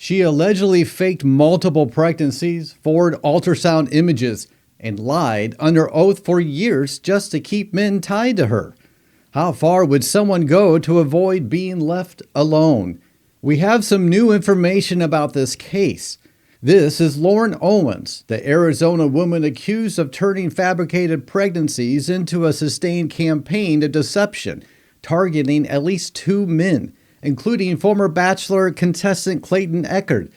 She allegedly faked multiple pregnancies, forged ultrasound images, and lied under oath for years just to keep men tied to her. How far would someone go to avoid being left alone? We have some new information about this case. This is Laura Owens, the Arizona woman accused of turning fabricated pregnancies into a sustained campaign of deception, targeting at least 2 men, including former Bachelor contestant Clayton Eckert.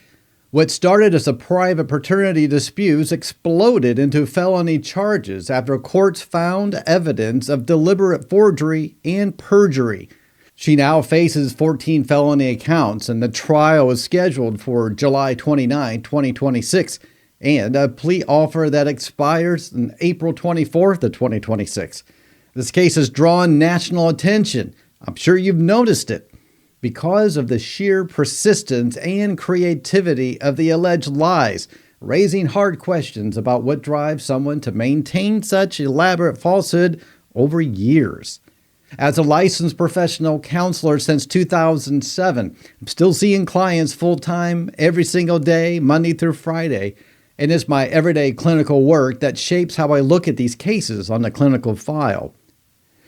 What started as a private paternity dispute exploded into felony charges after courts found evidence of deliberate forgery and perjury. She now faces 14 felony counts, and the trial is scheduled for July 29, 2026, and a plea offer that expires on April 24th of 2026. This case has drawn national attention. I'm sure you've noticed it, because of the sheer persistence and creativity of the alleged lies, raising hard questions about what drives someone to maintain such elaborate falsehood over years. As a licensed professional counselor since 2007, I'm still seeing clients full-time every single day, Monday through Friday, and it's my everyday clinical work that shapes how I look at these cases on the clinical file.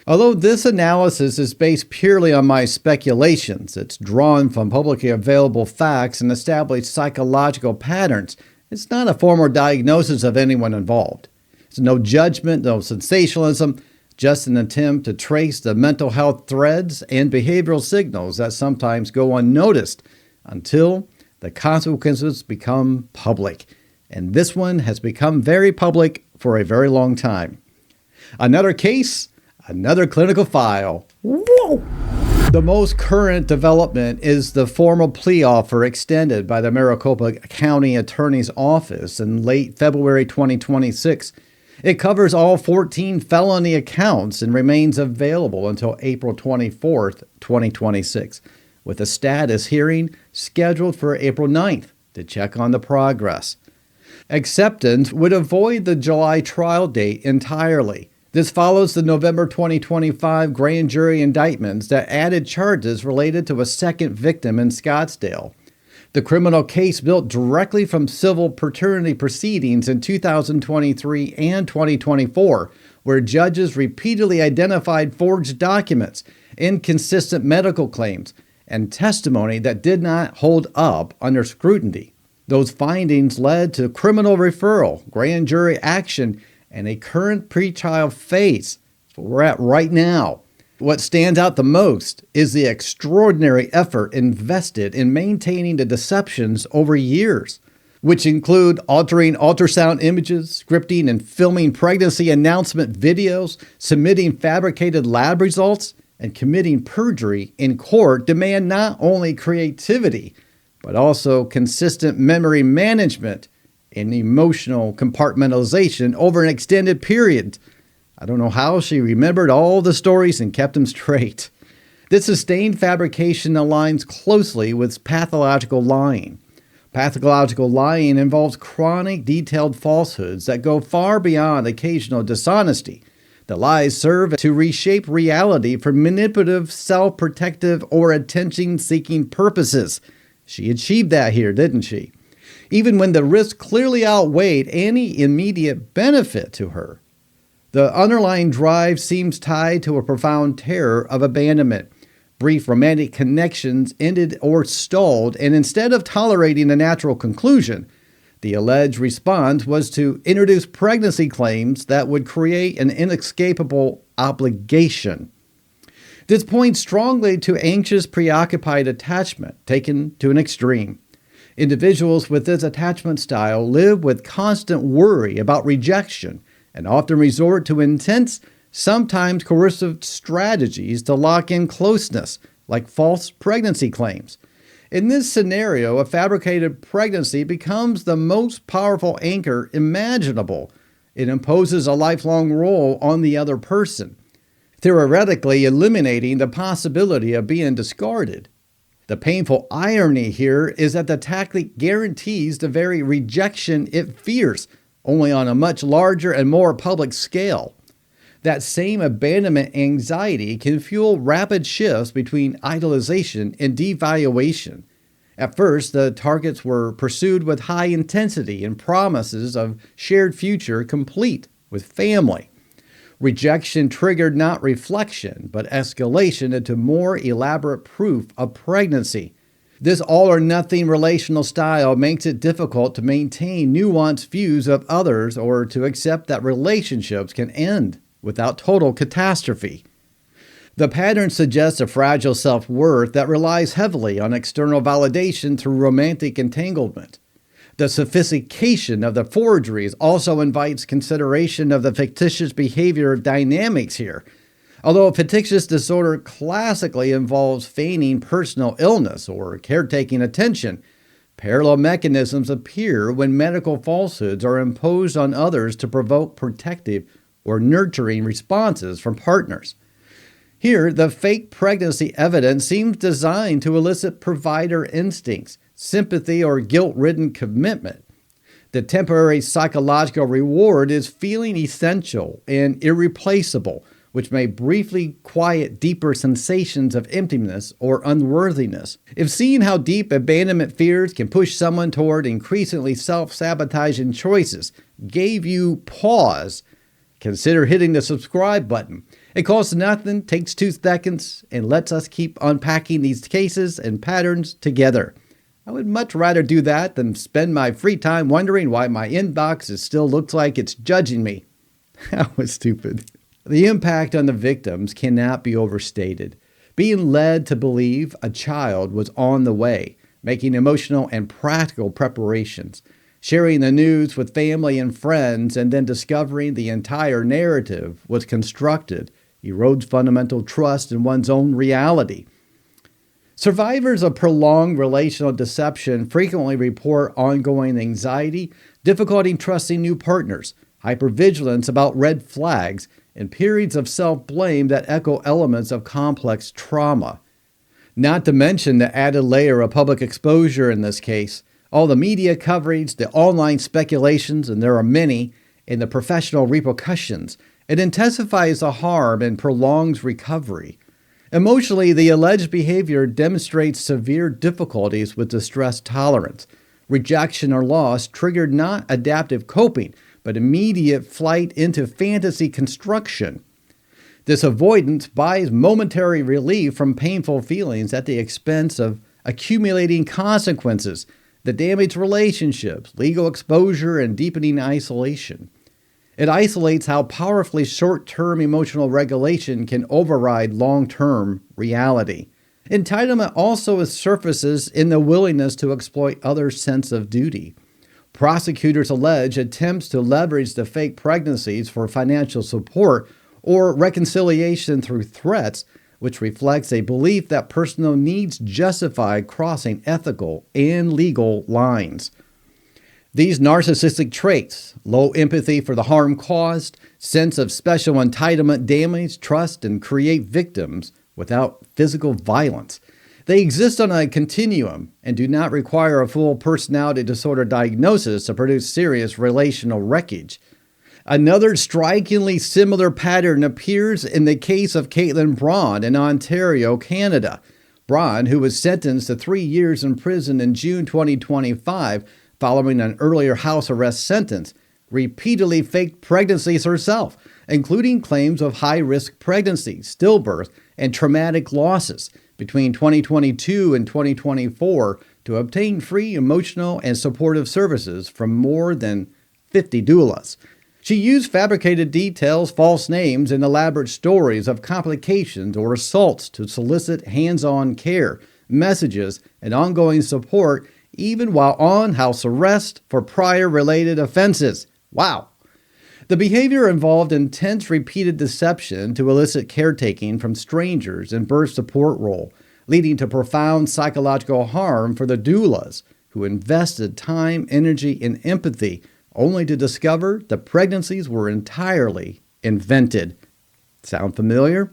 Although this analysis is based purely on my speculations, it's drawn from publicly available facts and established psychological patterns. It's not a formal diagnosis of anyone involved. It's no judgment, no sensationalism, just an attempt to trace the mental health threads and behavioral signals that sometimes go unnoticed until the consequences become public. And this one has become very public for a very long time. Another case, another clinical file. Whoa! The most current development is the formal plea offer extended by the Maricopa County Attorney's Office in late February 2026. It covers all 14 felony accounts and remains available until April 24th, 2026, with a status hearing scheduled for April 9th to check on the progress. Acceptance would avoid the July trial date entirely. This follows the November 2025 grand jury indictments that added charges related to a second victim in Scottsdale. The criminal case built directly from civil paternity proceedings in 2023 and 2024, where judges repeatedly identified forged documents, inconsistent medical claims, and testimony that did not hold up under scrutiny. Those findings led to criminal referral, grand jury action, and a current pretrial phase. That's where we're at right now. What stands out the most is the extraordinary effort invested in maintaining the deceptions over years, which include altering ultrasound images, scripting and filming pregnancy announcement videos, submitting fabricated lab results, and committing perjury in court demand not only creativity, but also consistent memory management and emotional compartmentalization over an extended period. I don't know how she remembered all the stories and kept them straight. This sustained fabrication aligns closely with pathological lying. Pathological lying involves chronic, detailed falsehoods that go far beyond occasional dishonesty. The lies serve to reshape reality for manipulative, self-protective, or attention-seeking purposes. She achieved that here, didn't she? Even when the risk clearly outweighed any immediate benefit to her. The underlying drive seems tied to a profound terror of abandonment. Brief romantic connections ended or stalled, and instead of tolerating a natural conclusion, the alleged response was to introduce pregnancy claims that would create an inescapable obligation. This points strongly to anxious, preoccupied attachment taken to an extreme. Individuals with this attachment style live with constant worry about rejection and often resort to intense, sometimes coercive strategies to lock in closeness, like false pregnancy claims. In this scenario, a fabricated pregnancy becomes the most powerful anchor imaginable. It imposes a lifelong role on the other person, theoretically eliminating the possibility of being discarded. The painful irony here is that the tactic guarantees the very rejection it fears, only on a much larger and more public scale. That same abandonment anxiety can fuel rapid shifts between idolization and devaluation. At first, the targets were pursued with high intensity and promises of shared future complete with family. Rejection triggered not reflection, but escalation into more elaborate proof of pregnancy. This all-or-nothing relational style makes it difficult to maintain nuanced views of others or to accept that relationships can end without total catastrophe. The pattern suggests a fragile self-worth that relies heavily on external validation through romantic entanglement. The sophistication of the forgeries also invites consideration of the fictitious behavior dynamics here. Although a fictitious disorder classically involves feigning personal illness or caretaking attention, parallel mechanisms appear when medical falsehoods are imposed on others to provoke protective or nurturing responses from partners. Here, the fake pregnancy evidence seems designed to elicit provider instincts, sympathy, or guilt-ridden commitment. The temporary psychological reward is feeling essential and irreplaceable, which may briefly quiet deeper sensations of emptiness or unworthiness. If seeing how deep abandonment fears can push someone toward increasingly self-sabotaging choices gave you pause, consider hitting the subscribe button. It costs nothing, takes 2 seconds, and lets us keep unpacking these cases and patterns together. I would much rather do that than spend my free time wondering why my inbox still looks like it's judging me. That was stupid. The impact on the victims cannot be overstated. Being led to believe a child was on the way, making emotional and practical preparations, sharing the news with family and friends, and then discovering the entire narrative was constructed, erodes fundamental trust in one's own reality. Survivors of prolonged relational deception frequently report ongoing anxiety, difficulty trusting new partners, hypervigilance about red flags, and periods of self-blame that echo elements of complex trauma. Not to mention the added layer of public exposure in this case, all the media coverage, the online speculations, and there are many, and the professional repercussions. It intensifies the harm and prolongs recovery. Emotionally, the alleged behavior demonstrates severe difficulties with distress tolerance. Rejection or loss triggered not adaptive coping, but immediate flight into fantasy construction. This avoidance buys momentary relief from painful feelings at the expense of accumulating consequences that damage relationships, legal exposure, and deepening isolation. It isolates how powerfully short-term emotional regulation can override long-term reality. Entitlement also surfaces in the willingness to exploit others' sense of duty. Prosecutors allege attempts to leverage the fake pregnancies for financial support or reconciliation through threats, which reflects a belief that personal needs justify crossing ethical and legal lines. These narcissistic traits, low empathy for the harm caused, sense of special entitlement damage trust and create victims without physical violence. They exist on a continuum and do not require a full personality disorder diagnosis to produce serious relational wreckage. Another strikingly similar pattern appears in the case of Caitlin Braun in Ontario, Canada. Braun, who was sentenced to 3 years in prison in June 2025 following an earlier house arrest sentence, repeatedly faked pregnancies herself, including claims of high-risk pregnancy, stillbirth, and traumatic losses between 2022 and 2024 to obtain free emotional and supportive services from more than 50 doulas. She used fabricated details, false names, and elaborate stories of complications or assaults to solicit hands-on care, messages, and ongoing support, even while on house arrest for prior related offenses. Wow! The behavior involved intense repeated deception to elicit caretaking from strangers and birth support role, leading to profound psychological harm for the doulas, who invested time, energy, and empathy only to discover the pregnancies were entirely invented. Sound familiar?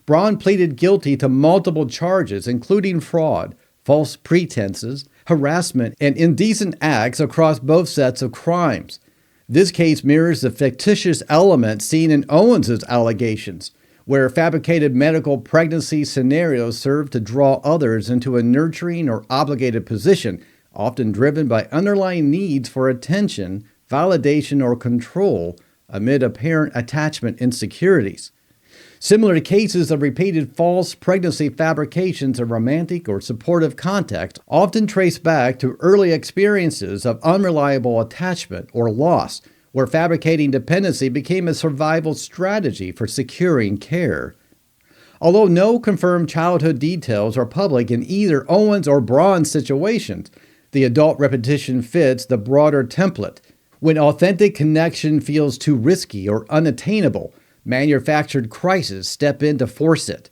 Braun pleaded guilty to multiple charges, including fraud, false pretenses, harassment, and indecent acts across both sets of crimes. This case mirrors the fictitious element seen in Owens' allegations. where fabricated medical pregnancy scenarios serve to draw others into a nurturing or obligated position, often driven by underlying needs for attention, validation, or control amid apparent attachment insecurities. Similar to cases of repeated false pregnancy fabrications in romantic or supportive context often trace back to early experiences of unreliable attachment or loss, where fabricating dependency became a survival strategy for securing care. Although no confirmed childhood details are public in either Owens or Braun's situations, the adult repetition fits the broader template. When authentic connection feels too risky or unattainable, manufactured crises step in to force it.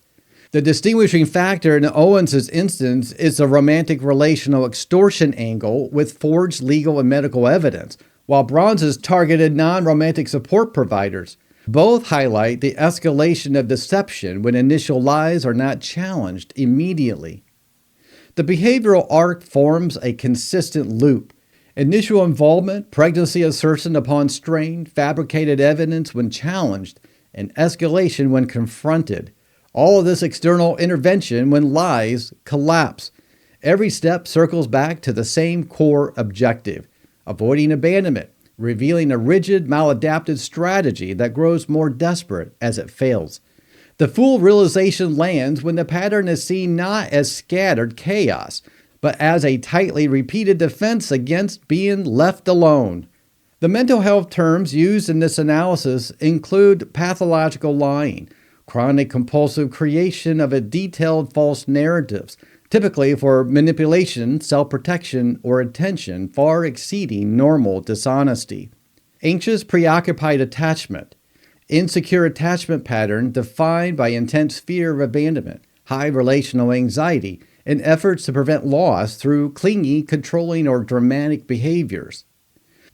The distinguishing factor in Owens' instance is the romantic relational extortion angle with forged legal and medical evidence, while Braun's targeted non-romantic support providers. Both highlight the escalation of deception when initial lies are not challenged immediately. The behavioral arc forms a consistent loop. Initial involvement, pregnancy assertion upon strain, fabricated evidence when challenged, and escalation when confronted. All of this external intervention when lies collapse. Every step circles back to the same core objective: avoiding abandonment, revealing a rigid, maladaptive strategy that grows more desperate as it fails. The full realization lands when the pattern is seen not as scattered chaos, but as a tightly repeated defense against being left alone. The mental health terms used in this analysis include pathological lying, chronic compulsive creation of a detailed false narratives, typically for manipulation, self-protection, or attention far exceeding normal dishonesty. Anxious, preoccupied attachment, insecure attachment pattern defined by intense fear of abandonment, high relational anxiety, and efforts to prevent loss through clingy, controlling, or dramatic behaviors.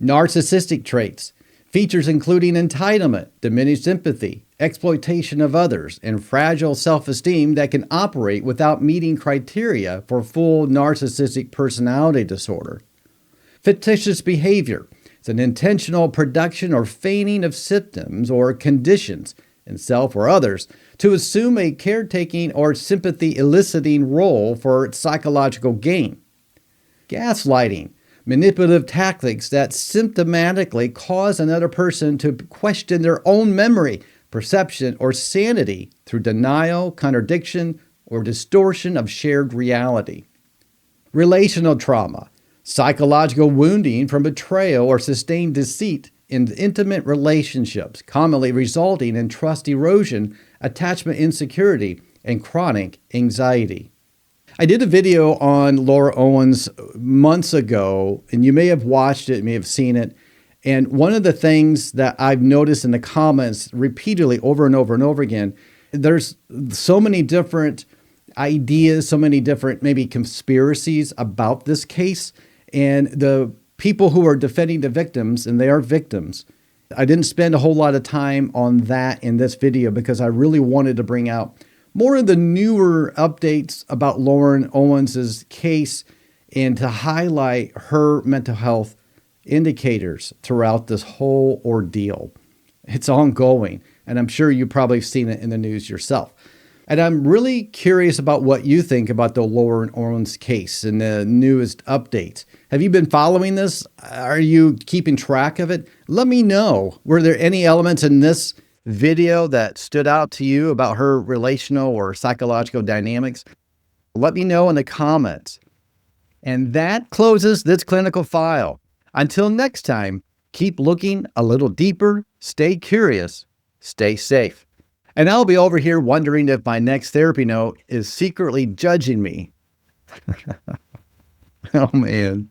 Narcissistic traits, features including entitlement, diminished empathy, exploitation of others, and fragile self-esteem that can operate without meeting criteria for full narcissistic personality disorder. Fictitious behavior, it's an intentional production or feigning of symptoms or conditions in self or others to assume a caretaking or sympathy-eliciting role for psychological gain. Gaslighting, manipulative tactics that symptomatically cause another person to question their own memory, perception, or sanity through denial, contradiction, or distortion of shared reality. Relational trauma, psychological wounding from betrayal or sustained deceit in intimate relationships, commonly resulting in trust erosion, attachment insecurity, and chronic anxiety. I did a video on Laura Owens months ago, and you may have watched it, you may have seen it. And one of the things that I've noticed in the comments repeatedly over and over and over again, there's so many different ideas, so many different maybe conspiracies about this case. And the people who are defending the victims, and they are victims, I didn't spend a whole lot of time on that in this video because I really wanted to bring out more of the newer updates about Laura Owens' case and to highlight her mental health indicators throughout this whole ordeal. It's ongoing, and I'm sure you probably have seen it in the news yourself. And I'm really curious about what you think about the Laura Owens case and the newest updates. Have you been following this? Are you keeping track of it? Let me know. Were there any elements in this video that stood out to you about her relational or psychological dynamics? Let me know in the comments. And that closes this clinical file. Until next time, keep looking a little deeper, stay curious, stay safe. And I'll be over here wondering if my next therapy note is secretly judging me. Oh man.